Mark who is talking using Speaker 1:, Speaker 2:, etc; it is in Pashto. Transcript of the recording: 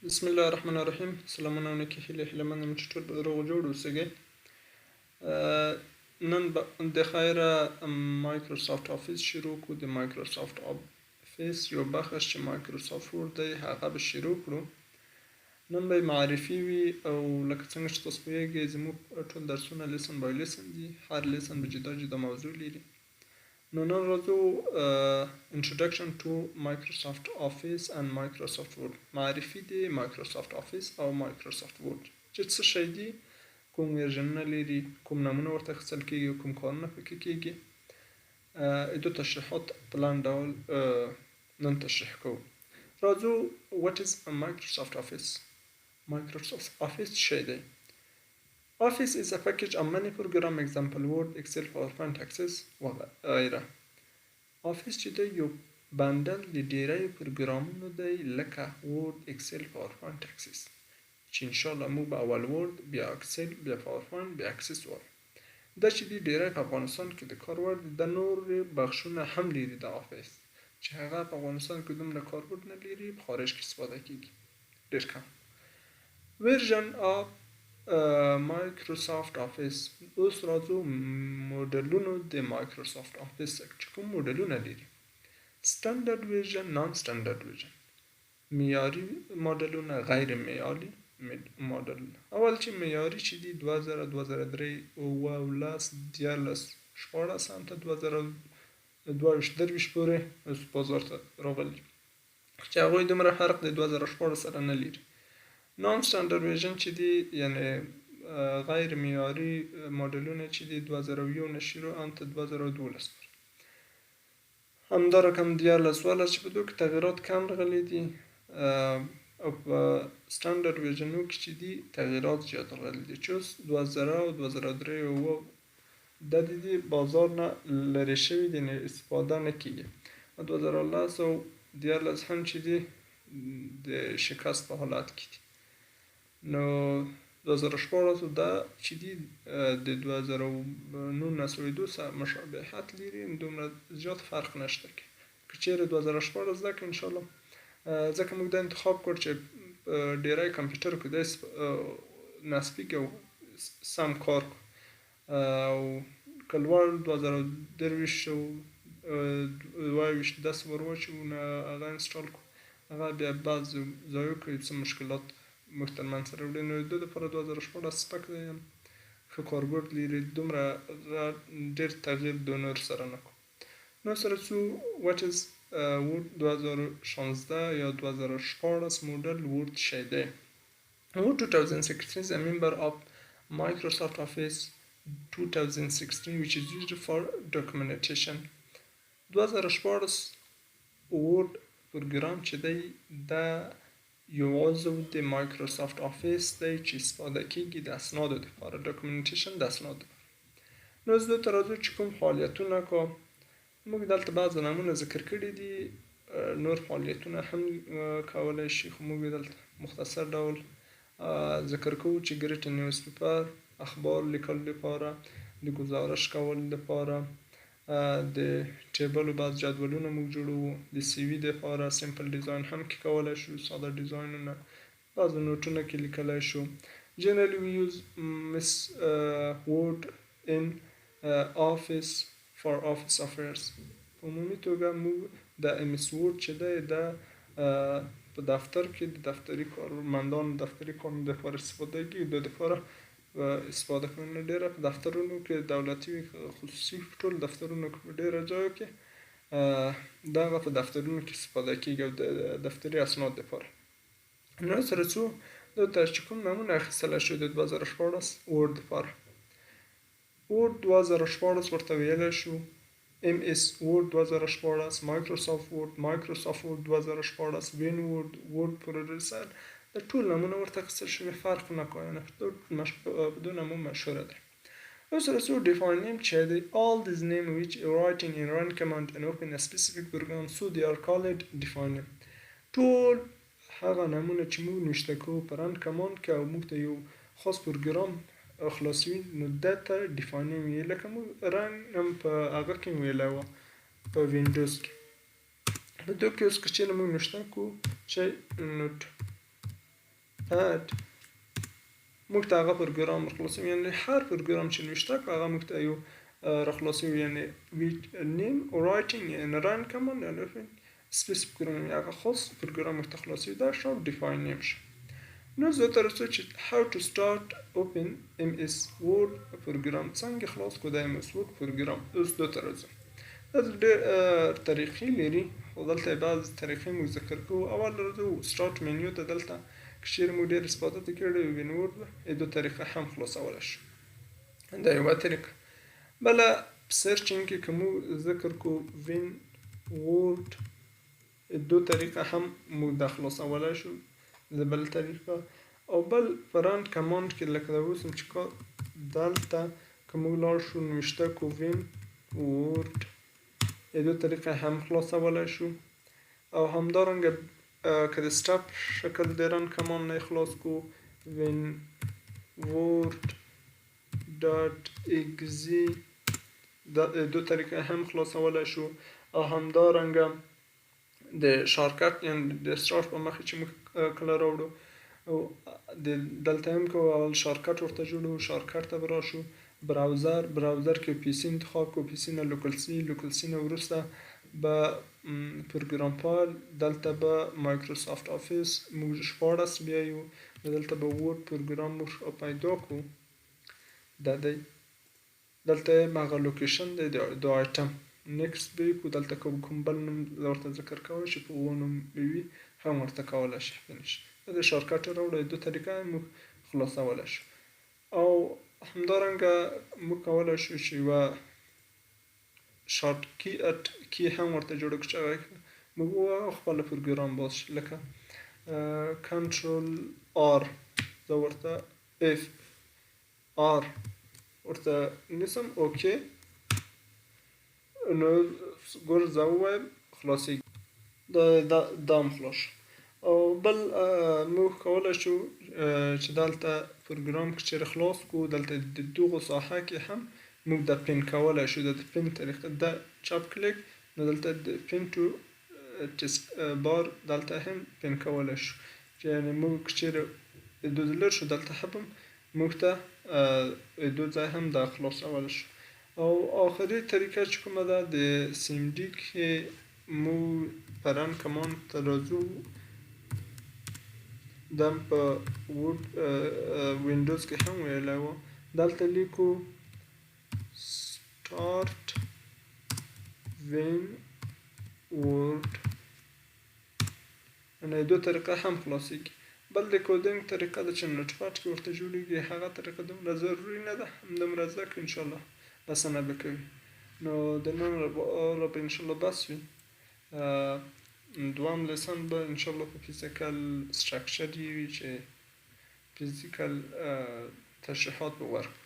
Speaker 1: بسم الله الرحمن الرحیم. سلامونه کې هیله منم چې ټول به روغ جوړ اوسئ. نن به د خیره مایکروسافت آفیس شروع کړو. د مایکروسافت آفیس یو بخش چې مایکروسافت ورد دی هغه به شروع کړو. نن به معرفي وي او لکه څنګه چې تاسو پوهیږئ زموږ ټول درسونه لیسن بای لیسن دي. هر لیسن به جدا موضوع لري. نو نن راځو introduction to Microsoft Office and Microsoft Word. معرفي دی مایکروسافت آفیس او مایکروسافت ورد چې څه شی دي، کوم ورژنونه لري، کوم نمونه ورته اخیستل کیږي، کوم کارونه پکې کیږي. دو تشریحات په لاندې ډول نن تشریح کوو. راځو what is Microsoft Office. Microsoft Office څه شی دی؟ Office is a package of many program example Word, Excel, PowerPoint, Access وغیره. Office چې دی یو بندل د ډیری پروګرامونو دی لکه Word, Excel, PowerPoint, Access چې انشاءالله موږ به اول Word بیا Excel بیا PowerPoint بیا Access وایو. دا چې دی ډیری په افغانستان کې د کار وړ د نور بخشونه هم لري د Office چې هغه په افغانستان کې دومره کاربرد نه لري، په خارج کې استفاده کیږي ډیر کم. Version of مایکروسافت آفیس. اوس راځو موډلونو د مایکروسافت آفیس چې کوم موډلونه لري. سټانډرډ ورژن، نان سټانډرډ ورژن، معیاري موډلونه، غیر معیاري موډلونه. اول چې معیاري چې دي 2000 2003 19 14 14 هم ته 2022 پورې اوس بازار ته راغلي چې هغوی دومره فرق د 2014 سره نه لري. نان سټانډرډ ورژن چې دی یعنی غیر معیاري موډلونه چې دی 2001 نه شروع ان ته 2012 پورې. همدا رقم 14 چې په دوی کې تغییرات کم راغلي دي او په سټانډرډ ورژنو کې چې دی تغییرات زیات راغلي دي چې اوس 2000 او 2003 او د دې بازار نه لرې شوي دي، نه استفاده نه کیږي. 2010 او 14 هم چې دی د شکست په حالت کې دي. نو 2014 دا چې دی د 2019 او 2 سره مشابهت لري، دومره زیات فرق نشته که چیرې 2014 زده که انشاءالله. ځکه موږ دا انتخاب کړ چې ډیری کمپیوټر کې داسې نصبي او سم کار او که لوړ 2023 او 22 داسې ورواچو نه هغه انسټال کړو، هغه بیا بعض ځایو کې څه مشکلات موږ تر منځ راوړي. نو د لپاره 2014 سپک دی، ښه کاربرد لري، دومره ډېر تغییر د نور سره نه کوو. نو سره څو what is Word 2016 یا 2014 موډل Word شی دی. Word 2016 is a member of Microsoft Office 2016 which is used for documentation. 2014 Word پروګرام چې دی دا یوازې د مایکروسافت آفیس دی چې استفاده کیږي د اسنادو لپاره، ډاکومنټیشن د اسنادو. نو اوس دلته راځو چې کوم فعالیتونه کوو. موږ دلته بعض نمونه ذکر کړي دي، نور فعالیتونه هم کولی شي، خو موږ دلته مختصر ډول ذکر کوو چې ګریټ نیوز پیپر، اخبار لیکلو لپاره، د گزارش کولو لپاره، د ټیبل او بعض جدولونو موږ جوړوو، د سی وی لپاره سمپل ډیزاین هم کې کولی شو، ساده ډیزاینونه، بعض نوټونه کې لیکلی شو. Generally we use Word in office for office affairs. په عمومي توګه موږ د MS Word چې دی دا په دفتر کې د دفتري کارمندانو دفتري کارونو لپاره استفاده کیږي. د لپاره استفاده کوونکو ډیره په دفترونو کې دولتي خصوصي ټول دفترونو کې ډیره ځایو کې دغه په دفترونو کې استفاده کیږي د دفتري اسناد لپاره. نو سره څو دلته چې کوم نمونه اخیستلی شو د 2014 Word لپاره. Word 2014 ورته ویلی شو MS Word 2014، Microsoft Word، Microsoft Word 2014، Win Word، Word Processor. د ټول نمونه ورته اخیستل شوي، فرق نه کوي، نه په دو نمونه مشهوره دی. اوس سره څو define name چې دی all these name which writing in run command and open a specific program so they are called define name. ټول هغه نمونه چې موږ نشته کوو په رن کماند کې او موږ ته یو خاص پروګرام خلاصوي نو دا ته define name ویل، لکه موږ رن هم په هغه کې ویلی وه په وینډوز کې. په دو کې اوس که چیرې موږ نشته کوو چې نوټ add موږ ته هغه پروګرام خلاصوي، یعنې هر پروګرام چې نوشته کړو هغه موږ ته یو راخلاصوي، یعنې name writing and run command and specific program هغه خاص پروګرام موږ ته خلاصوي. دا شاو define name شو. نو زه تر څو چې how to start open MS Word پروګرام څنګه خلاص کو د MS Word پروګرام اوس دو تر څو دا ډېر طریقې لري، خو دلته بعض طریقې موږ ذکر کوو. اول راځو start menu ته، دلته که چیرې موږ ډېر استفاده کړې وي نو دو طریقه هم خلاصولی شو، دا یوه طریقه. بله سرچینګ کې که موږ ذکر کو وین وورډ دو طریقه هم موږ دا خلاصولی شو، د بل طریقه. او بل فرانت کمانډ کې لکه دا اوس چې دلته که موږ لاړ شو نوشته کو وین وورډ دو طریقه هم خلاصولی شو. او همدارنګه که د سټاپ شکل د رن کمانډ نه خلاص کو وین وورډ ډاټ اگزی دو طریقه هم خلاصولی شو. او همدارنګه د شارکټ یعنې د سټارټ په مخکې چې موږ کله راوړو او دلته هم که اول شارکټ ورته جوړو، شارکټ ته به راشو، براوزر کې پی سي انتخاب کو، پی سي نه لوکل سی نه وروسته به پروګرام فایل، دلته به مایکروسافت آفیس موږ 14 بیایو، دلته به وورډ پروګرام موږ پیدا کو. دا دی دلته هغه لوکیشن دی د آیټم نیکسټ به کو، دلته کوم بل نوم ورته ذکر کوی چې په اوه نوم وي هم ورته کولی شي فینش. دا د شارکټ راوړو دو طریقه موږ خلاصولی شو. او همدارنګه موږ کولی شو چې یوه شارټ کی هم ورته جوړه کړو چې هغه موږ خپل پروګرام باز شي، لکه کنټرول آر زه ورته اف آر ورته نیسم اوکې، نو ګور زه ووایم خلاصېږي، دا هم خلاص شو. او بل موږ کولی شو چې دلته پروګرام که چېرې خلاص کړو دلته د دغو ساحه کې هم موږ د پین کولی شو، د پین طریقه د چپ کلیک نو دلته د پین ټو ټیسک بار دلته هم پین کولی شو، چې یعنې موږ که چېرې دو لر شو دلته هم موږ ته دو ځای هم دا خلاصولی شو. او آخري طریقه چې کومه ده د سیم ډي کې موږ په رن کمانډ ته راځو، دا په وینډوز کې هم ویلی و، دلته لیکو start وین وورډ یعنې دو طریقه هم خلاصېږي. بل د کوډینګ طریقه ده چې نوټ پاډ کې ورته جوړېږي، هغه طریقه دومره ضروري نه ده، همدومره زده کړو انشاءالله اسانه به کوي. نو د نن لپاره به انشاءالله بس وي. دوام لیسن به انشاءالله په فیزیکل سټرکچر وي چې فیزیکل تشریحات به ورکړو.